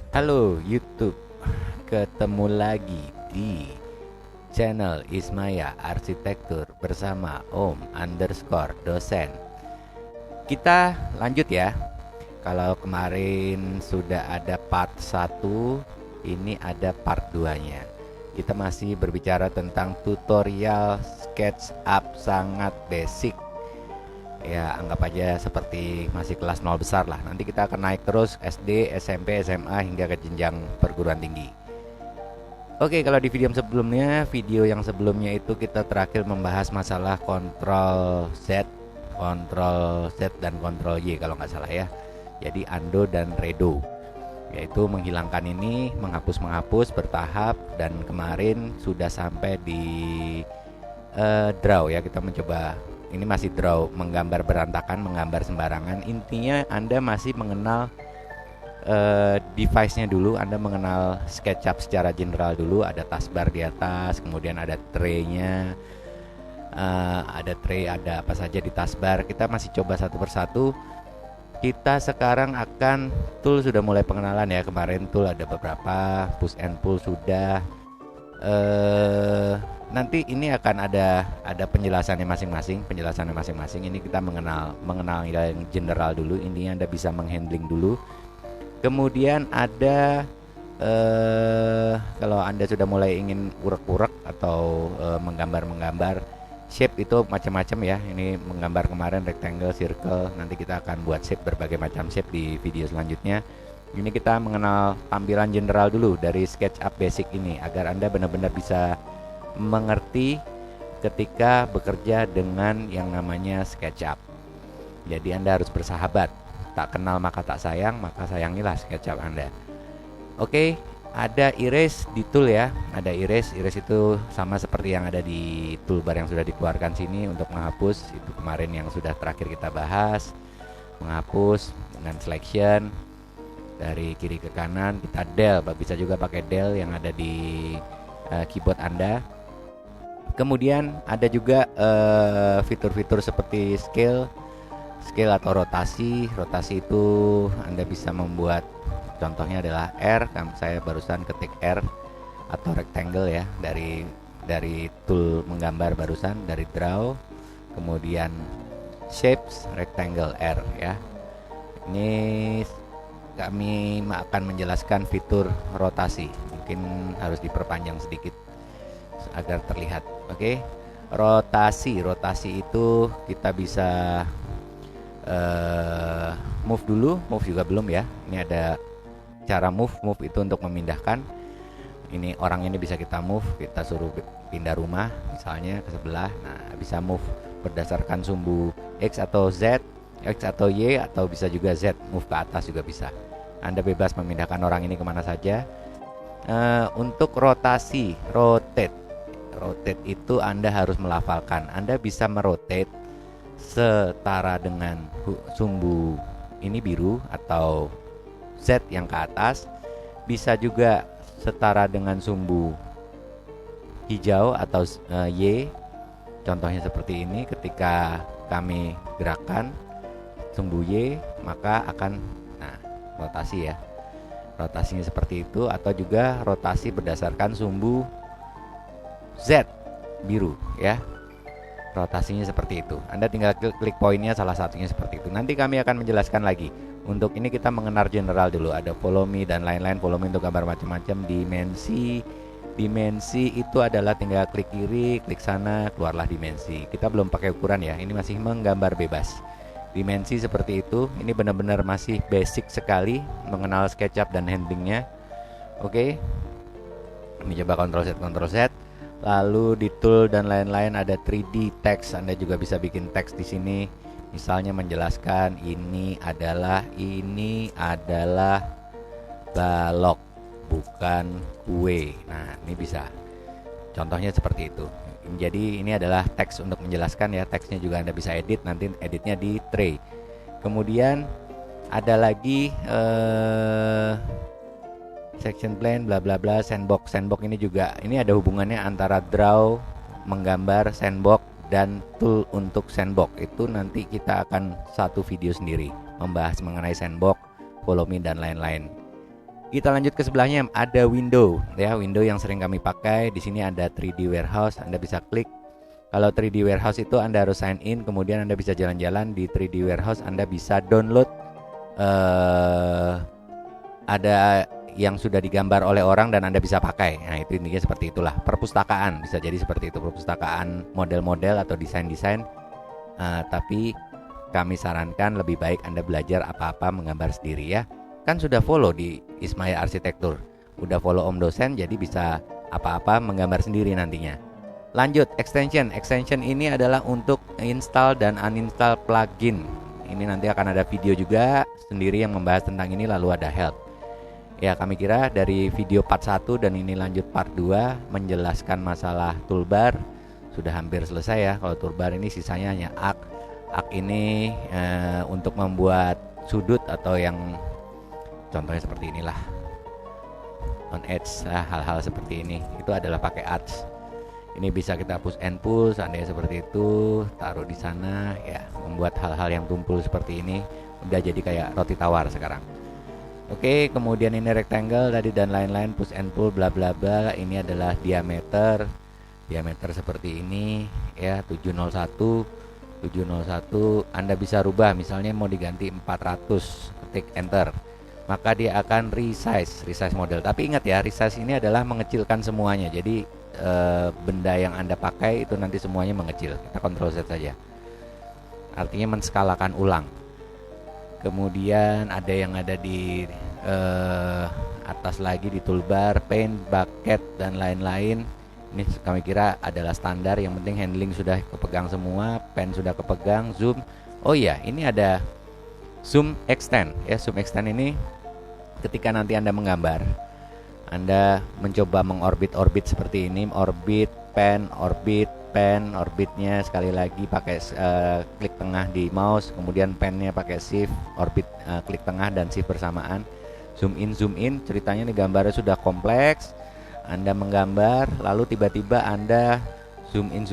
Halo YouTube, ketemu lagi di channel Ismaya Arsitektur bersama Om_dosen. Kita lanjut ya. Kalau kemarin sudah ada part 1, ini ada part 2-nya. Kita masih berbicara tentang tutorial SketchUp sangat basic. Ya, anggap aja seperti masih kelas 0 besar lah. Nanti kita akan naik terus SD, SMP, SMA hingga ke jenjang perguruan tinggi. Oke, kalau di video yang sebelumnya itu kita terakhir membahas masalah kontrol Z dan kontrol Y kalau nggak salah ya. Jadi undo dan redo, yaitu menghilangkan ini, menghapus bertahap, dan kemarin sudah sampai di draw ya. Kita mencoba, ini masih draw, menggambar berantakan, menggambar sembarangan. Intinya Anda masih mengenal device-nya dulu. Anda mengenal SketchUp secara general dulu. Ada taskbar di atas, kemudian ada tray-nya, ada apa saja di taskbar. Kita masih coba satu persatu. Kita sekarang akan tool, sudah mulai pengenalan ya. Kemarin tool ada beberapa, push and pull sudah. Nanti ini akan ada penjelasannya masing-masing. Ini kita mengenal yang general dulu. Intinya Anda bisa menghandling dulu. Kemudian ada kalau Anda sudah mulai ingin urek-urek atau menggambar shape, itu macam-macam ya. Ini menggambar kemarin rectangle, circle. Nanti kita akan buat shape, berbagai macam shape di video selanjutnya. Ini kita mengenal tampilan general dulu dari SketchUp basic ini, agar Anda benar-benar bisa mengerti ketika bekerja dengan yang namanya SketchUp. Jadi Anda harus bersahabat. Tak kenal maka tak sayang, maka sayangilah SketchUp Anda. Oke, ada erase di tool ya. Ada erase itu sama seperti yang ada di toolbar yang sudah dikeluarkan sini untuk menghapus. Itu kemarin yang sudah terakhir kita bahas. Menghapus dengan selection dari kiri ke kanan. Kita del, bisa juga pakai del yang ada di keyboard Anda. Kemudian ada juga fitur-fitur seperti scale atau rotasi. Rotasi itu Anda bisa membuat, contohnya adalah R. Saya barusan ketik R, atau rectangle ya, dari tool menggambar barusan, dari draw, kemudian shapes, rectangle, R ya. Ini kami akan menjelaskan fitur rotasi. Mungkin harus diperpanjang sedikit agar terlihat. Oke. Rotasi itu kita bisa move dulu. Move juga belum ya. Ini ada cara move itu untuk memindahkan. Ini orang ini bisa kita move, kita suruh pindah rumah misalnya ke sebelah. Nah, bisa move berdasarkan sumbu X atau Z, X atau Y, atau bisa juga Z, move ke atas juga bisa. Anda bebas memindahkan orang ini kemana saja. Untuk rotasi, rotate itu Anda harus melafalkan. Anda bisa merotate setara dengan sumbu ini biru atau Z yang ke atas, bisa juga setara dengan sumbu hijau atau Y. Contohnya seperti ini, ketika kami gerakan sumbu Y, maka akan rotasi ya. Rotasinya seperti itu, atau juga rotasi berdasarkan sumbu Z biru ya. Rotasinya seperti itu. Anda tinggal klik poinnya, salah satunya seperti itu. Nanti kami akan menjelaskan lagi. Untuk ini kita mengenal general dulu. Ada follow me dan lain-lain. Follow me untuk gambar macam-macam. Dimensi itu adalah tinggal klik kiri, klik sana, keluarlah dimensi. Kita belum pakai ukuran ya. Ini masih menggambar bebas. Dimensi seperti itu. Ini benar-benar masih basic sekali mengenal SketchUp dan handlingnya. Oke. Kami coba Ctrl Z. Lalu di tool dan lain-lain ada 3D text. Anda juga bisa bikin teks di sini. Misalnya menjelaskan ini adalah balok, bukan kue. Nah, ini bisa. Contohnya seperti itu. Jadi ini adalah teks untuk menjelaskan ya. Teksnya juga Anda bisa edit, nanti editnya di tray. Kemudian ada lagi section plan, bla bla bla, sandbox. Sandbox ini juga, ini ada hubungannya antara draw, menggambar, sandbox, dan tool untuk sandbox. Itu nanti kita akan satu video sendiri membahas mengenai sandbox, follow me dan lain-lain. Kita lanjut ke sebelahnya, ada window ya, window yang sering kami pakai. Di sini ada 3D warehouse, Anda bisa klik. Kalau 3D warehouse itu Anda harus sign in, kemudian Anda bisa jalan-jalan di 3D warehouse. Anda bisa download ada yang sudah digambar oleh orang dan Anda bisa pakai. Nah, itu intinya seperti itulah. Perpustakaan bisa jadi seperti itu, perpustakaan model-model atau desain-desain. Tapi kami sarankan lebih baik Anda belajar apa-apa menggambar sendiri ya. Kan sudah follow di Ismaya Arsitektur, udah follow Om dosen, jadi bisa apa-apa menggambar sendiri nantinya. Lanjut, extension. Extension ini adalah untuk install dan uninstall plugin. Ini nanti akan ada video juga sendiri yang membahas tentang ini, lalu ada help. Ya, kami kira dari video part 1 dan ini lanjut part 2 menjelaskan masalah toolbar sudah hampir selesai ya. Kalau toolbar ini sisanya hanya arc. Arc ini untuk membuat sudut atau yang contohnya seperti inilah, on edge, hal-hal seperti ini itu adalah pakai arch. Ini bisa kita push and pull seandainya seperti itu, taruh di sana ya, membuat hal-hal yang tumpul seperti ini udah jadi kayak roti tawar sekarang. Oke, kemudian ini rectangle tadi dan lain-lain, push and pull bla bla bla. Ini adalah diameter seperti ini ya, 701 Anda bisa rubah, misalnya mau diganti 400, ketik enter, maka dia akan resize model. Tapi ingat ya, resize ini adalah mengecilkan semuanya. Jadi benda yang Anda pakai itu nanti semuanya mengecil. Kita Ctrl Z saja, artinya menskalakan ulang. Kemudian ada yang ada di atas lagi di toolbar, paint, bucket dan lain-lain. Ini kami kira adalah standar, yang penting handling sudah kepegang semua, pen sudah kepegang, zoom. Oh iya, ini ada zoom extend ya. Zoom extend ini ketika nanti Anda menggambar, Anda mencoba mengorbit seperti ini, orbit, pen, orbitnya sekali lagi pakai klik tengah di mouse, kemudian pennya pakai shift, orbit klik tengah dan shift bersamaan. Zoom in, ceritanya nih gambarnya sudah kompleks. Anda menggambar, lalu tiba-tiba Anda zoom in.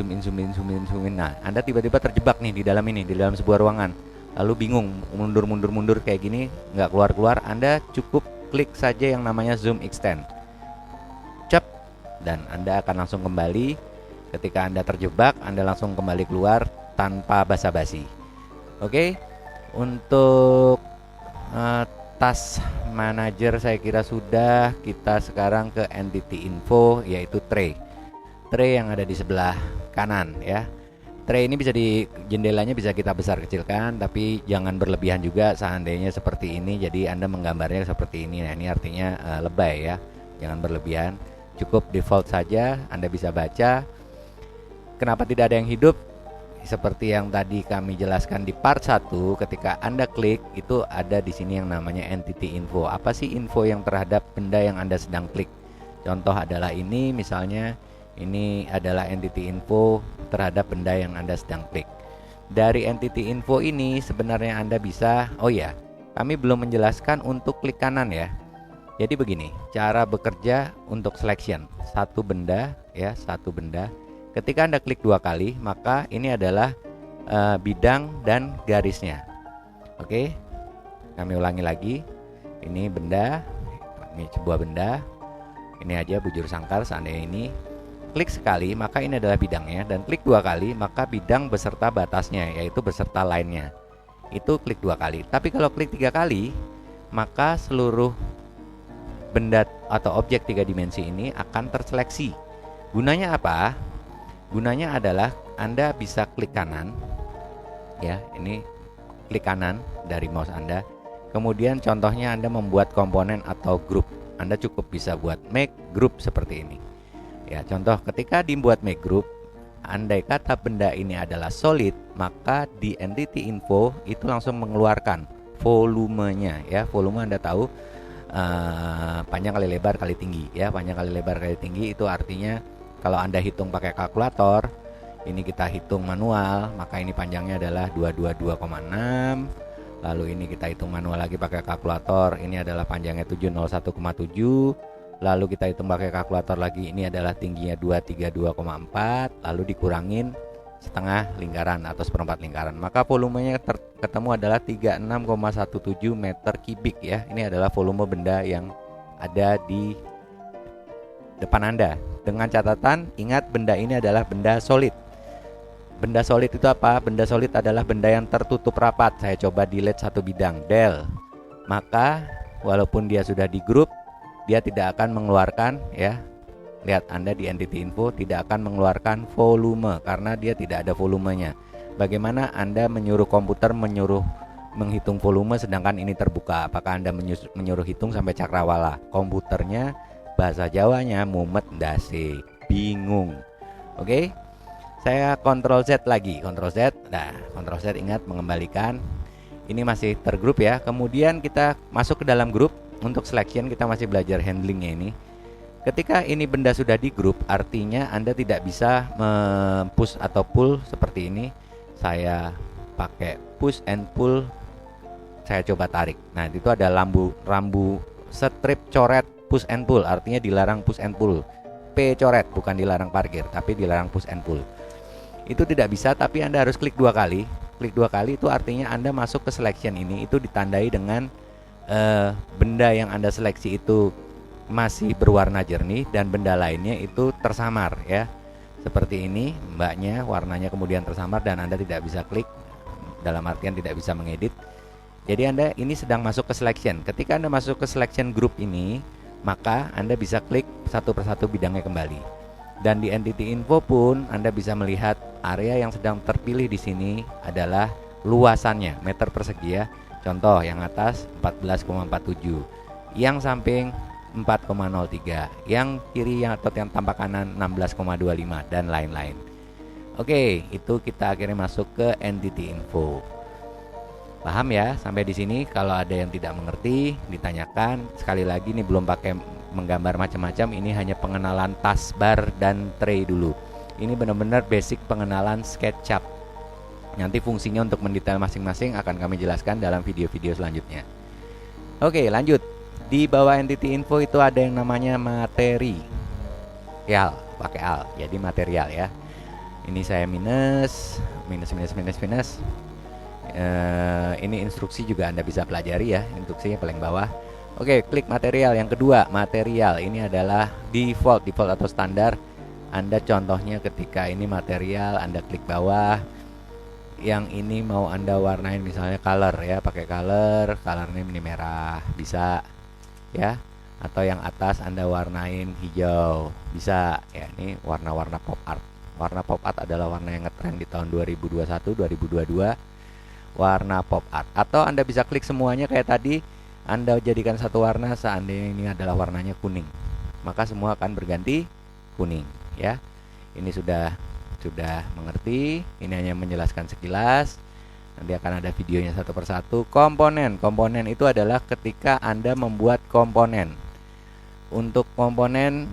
Nah, Anda tiba-tiba terjebak nih di dalam sebuah ruangan. Lalu bingung, mundur kayak gini, nggak keluar. Anda cukup klik saja yang namanya zoom extend. Cep, dan Anda akan langsung kembali. Ketika Anda terjebak, Anda langsung kembali keluar tanpa basa-basi. Oke, untuk task manager saya kira sudah. Kita sekarang ke entity info, yaitu tray yang ada di sebelah kanan ya. Tray ini bisa jendelanya bisa kita besar kecilkan, tapi jangan berlebihan juga seandainya seperti ini. Jadi Anda menggambarnya seperti ini. Nah, ini artinya lebay ya, jangan berlebihan, cukup default saja. Anda bisa baca. Kenapa tidak ada yang hidup? Seperti yang tadi kami jelaskan di part 1, ketika Anda klik itu ada di sini yang namanya entity info. Apa sih info yang terhadap benda yang Anda sedang klik? Contoh adalah ini, misalnya ini adalah entity info terhadap benda yang Anda sedang klik. Dari entity info ini sebenarnya Anda bisa, oh ya, kami belum menjelaskan untuk klik kanan ya. Jadi begini, cara bekerja untuk selection satu benda ya, satu benda. Ketika Anda klik 2 kali, maka ini adalah bidang dan garisnya. Oke, kami ulangi lagi. Ini benda, ini sebuah benda. Ini aja bujur sangkar, seandainya ini. Klik sekali, maka ini adalah bidangnya. Dan klik 2 kali, maka bidang beserta batasnya, yaitu beserta line-nya. Itu klik 2 kali. Tapi kalau klik 3 kali, maka seluruh benda atau objek 3 dimensi ini akan terseleksi. Gunanya apa? Gunanya adalah Anda bisa klik kanan ya, ini klik kanan dari mouse Anda. Kemudian contohnya Anda membuat komponen atau grup, Anda cukup bisa buat make group seperti ini ya. Contoh, ketika dibuat make group, andai kata benda ini adalah solid, maka di entity info itu langsung mengeluarkan volumenya ya. Volume Anda tahu panjang kali lebar kali tinggi ya. Panjang kali lebar kali tinggi itu artinya kalau Anda hitung pakai kalkulator, ini kita hitung manual, maka ini panjangnya adalah 222,6. Lalu ini kita hitung manual lagi pakai kalkulator, ini adalah panjangnya 701,7. Lalu kita hitung pakai kalkulator lagi, ini adalah tingginya 232,4. Lalu dikurangin setengah lingkaran atau seperempat lingkaran, maka volumenya ketemu adalah 36,17 meter kubik ya. Ini adalah volume benda yang ada di depan Anda. Dengan catatan, ingat benda ini adalah benda solid. Benda solid itu apa? Benda solid adalah benda yang tertutup rapat. Saya coba delete satu bidang, del. Maka walaupun dia sudah di grup, dia tidak akan mengeluarkan, ya. Lihat Anda di entity info tidak akan mengeluarkan volume karena dia tidak ada volumenya. Bagaimana Anda menyuruh komputer menghitung volume sedangkan ini terbuka? Apakah Anda menyuruh hitung sampai cakrawala? Komputernya bahasa Jawanya mumet ndase, bingung. Oke. Saya Ctrl Z lagi, Ctrl Z. Nah, Ctrl Z ingat mengembalikan. Ini masih tergrup ya. Kemudian kita masuk ke dalam grup. Untuk selection kita masih belajar handlingnya ini. Ketika ini benda sudah di grup, artinya Anda tidak bisa push atau pull seperti ini. Saya pakai push and pull. Saya coba tarik. Nah, itu ada rambu strip coret push and pull, artinya dilarang push and pull. P coret, bukan dilarang parkir, tapi dilarang push and pull. Itu tidak bisa, tapi Anda harus klik 2 kali. Klik 2 kali itu artinya Anda masuk ke selection ini. Itu ditandai dengan benda yang Anda seleksi itu masih berwarna jernih dan benda lainnya itu tersamar, ya. Seperti ini, mbaknya warnanya kemudian tersamar dan Anda tidak bisa klik, dalam artian tidak bisa mengedit. Jadi Anda ini sedang masuk ke selection. Ketika Anda masuk ke selection group ini, maka Anda bisa klik satu persatu bidangnya kembali. Dan di entity info pun Anda bisa melihat area yang sedang terpilih di sini adalah luasannya, meter persegi ya. Contoh yang atas 14,47, yang samping 4,03, yang kiri atau yang tampak kanan 16,25 dan lain-lain. Oke, itu kita akhirnya masuk ke entity info. Paham ya sampai di sini? Kalau ada yang tidak mengerti ditanyakan. Sekali lagi ini belum pakai menggambar macam-macam, ini hanya pengenalan taskbar dan tray dulu. Ini benar-benar basic pengenalan SketchUp. Nanti fungsinya untuk mendetail masing-masing akan kami jelaskan dalam video-video selanjutnya. Oke, lanjut. Di bawah entity info itu ada yang namanya materi. Pakai al. Jadi material ya. Ini saya minus. Ini instruksi juga Anda bisa pelajari ya. Instruksinya paling bawah. Oke, klik material. Yang kedua, material. Ini adalah default atau standar. Anda contohnya ketika ini material, Anda klik bawah. Yang ini mau Anda warnain misalnya color ya, pakai colornya ini merah, bisa ya. Atau yang atas Anda warnain hijau, bisa ya. Ini warna-warna pop art. Warna pop art adalah warna yang ngetrend di tahun 2021, 2022. Warna pop art. Atau Anda bisa klik semuanya kayak tadi. Anda jadikan satu warna, seandainya ini adalah warnanya kuning, maka semua akan berganti kuning ya. Ini sudah mengerti. Ini hanya menjelaskan sekilas. Nanti akan ada videonya satu persatu. Komponen itu adalah ketika Anda membuat komponen. Untuk komponen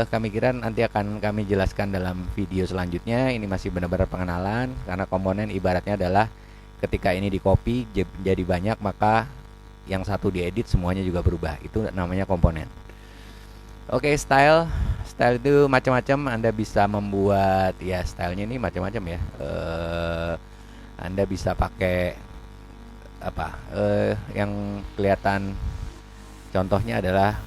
kami kira nanti akan kami jelaskan dalam video selanjutnya. Ini masih benar-benar pengenalan, karena komponen ibaratnya adalah ketika ini di copy jadi banyak, maka yang satu diedit semuanya juga berubah. Itu namanya komponen. Oke, style itu macam-macam. Anda bisa membuat ya, stylenya ini macam-macam ya. Anda bisa pakai apa? Yang kelihatan contohnya adalah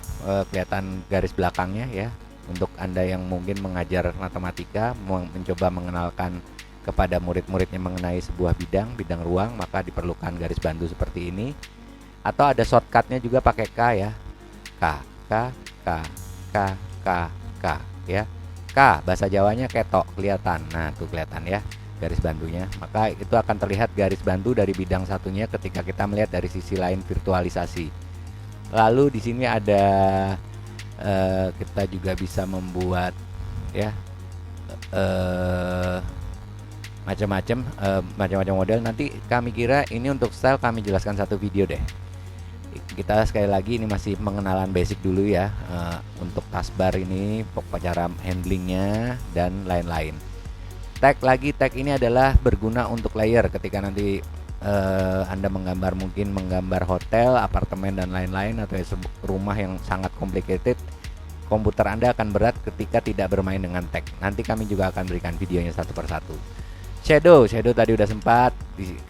kelihatan garis belakangnya ya. Untuk Anda yang mungkin mengajar matematika, mencoba mengenalkan kepada murid-muridnya mengenai sebuah bidang ruang, maka diperlukan garis bantu seperti ini. Atau ada shortcutnya juga pakai K ya. K ya. K bahasa Jawanya ketok, kelihatan. Nah, tuh kelihatan ya garis bantunya. Maka itu akan terlihat garis bantu dari bidang satunya ketika kita melihat dari sisi lain virtualisasi. Lalu di sini ada kita juga bisa membuat ya macam-macam model. Nanti kami kira ini untuk style kami jelaskan satu video deh. Kita sekali lagi ini masih pengenalan basic dulu ya, untuk taskbar ini, cara handlingnya dan lain-lain. Tag ini adalah berguna untuk layer ketika nanti Anda mungkin menggambar hotel, apartemen dan lain-lain, atau rumah yang sangat complicated. Komputer Anda akan berat ketika tidak bermain dengan tag. Nanti kami juga akan berikan videonya satu persatu. Shadow tadi udah sempat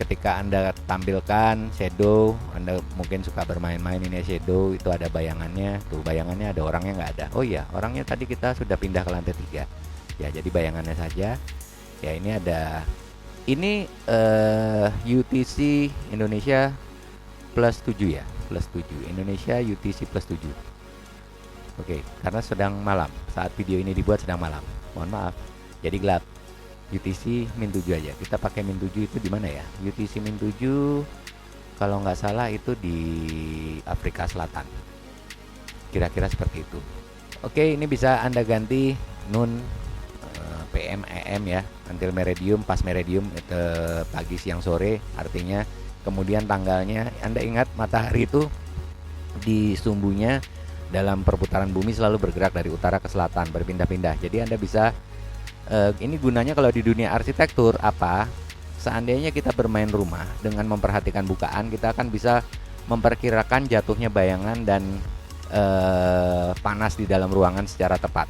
ketika Anda tampilkan shadow, Anda mungkin suka bermain-main ini ya, shadow itu ada bayangannya. Tuh bayangannya ada, orangnya nggak ada. Oh iya, orangnya tadi kita sudah pindah ke lantai 3. Ya, jadi bayangannya saja. Ya, ini ada UTC Indonesia plus 7 ya, plus 7. Indonesia UTC plus 7. Oke, karena sedang malam. Saat video ini dibuat sedang malam. Mohon maaf. Jadi gelap. UTC min 7 aja. Kita pakai min 7 itu di mana ya? UTC min 7 kalau nggak salah itu di Afrika Selatan. Kira-kira seperti itu. Oke, ini bisa Anda ganti noon, PM, AM ya. Until meridium, pas meridium itu pagi, siang, sore artinya. Kemudian tanggalnya, Anda ingat matahari itu di sumbunya dalam perputaran bumi selalu bergerak dari utara ke selatan, berpindah-pindah. Jadi Anda bisa ini gunanya kalau di dunia arsitektur apa? Seandainya kita bermain rumah dengan memperhatikan bukaan, kita akan bisa memperkirakan jatuhnya bayangan dan panas di dalam ruangan secara tepat.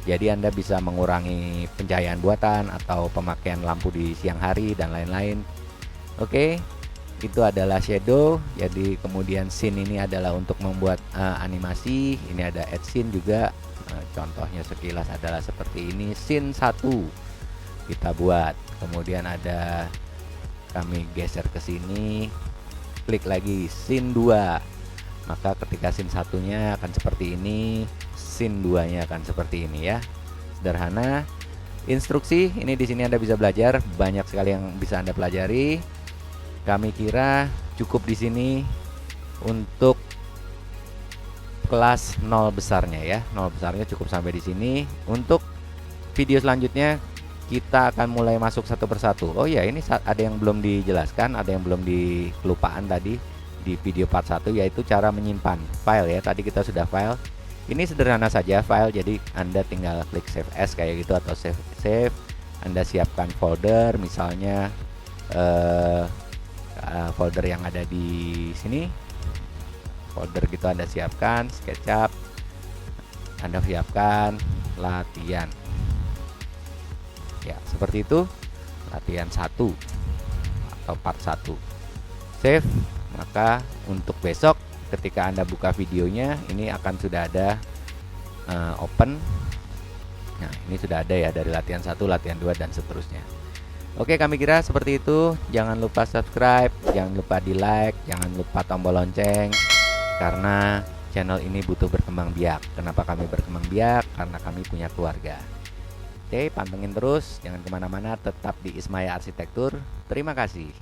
Jadi Anda bisa mengurangi pencahayaan buatan atau pemakaian lampu di siang hari dan lain-lain. Oke, itu adalah shadow. Jadi kemudian scene ini adalah untuk membuat animasi. Ini ada add scene juga. Contohnya sekilas adalah seperti ini. Scene 1 kita buat, kemudian ada kami geser ke sini, klik lagi scene 2, maka ketika scene satunya akan seperti ini, scene 2 nya akan seperti ini ya. Sederhana. Instruksi ini di sini Anda bisa belajar, banyak sekali yang bisa Anda pelajari. Kami kira cukup di sini untuk kelas 0 besarnya ya. 0 besarnya cukup sampai di sini. Untuk video selanjutnya kita akan mulai masuk satu persatu. Oh ya, ini ada yang belum dijelaskan, ada yang belum kelupaan tadi di video part 1, yaitu cara menyimpan file ya. Tadi kita sudah file. Ini sederhana saja file, jadi Anda tinggal klik save as kayak gitu atau save. Anda siapkan folder, misalnya folder yang ada di sini. Folder gitu Anda siapkan, SketchUp Anda siapkan, latihan ya, seperti itu, latihan 1 atau part 1, save. Maka untuk besok ketika Anda buka videonya, ini akan sudah ada open. Nah, ini sudah ada ya, dari latihan 1, latihan 2 dan seterusnya. Oke, kami kira seperti itu. Jangan lupa subscribe, jangan lupa di like, jangan lupa tombol lonceng, karena channel ini butuh berkembang biak. Kenapa kami berkembang biak? Karena kami punya keluarga. Oke, pantengin terus, jangan kemana-mana, tetap di Ismaya Arsitektur. Terima kasih.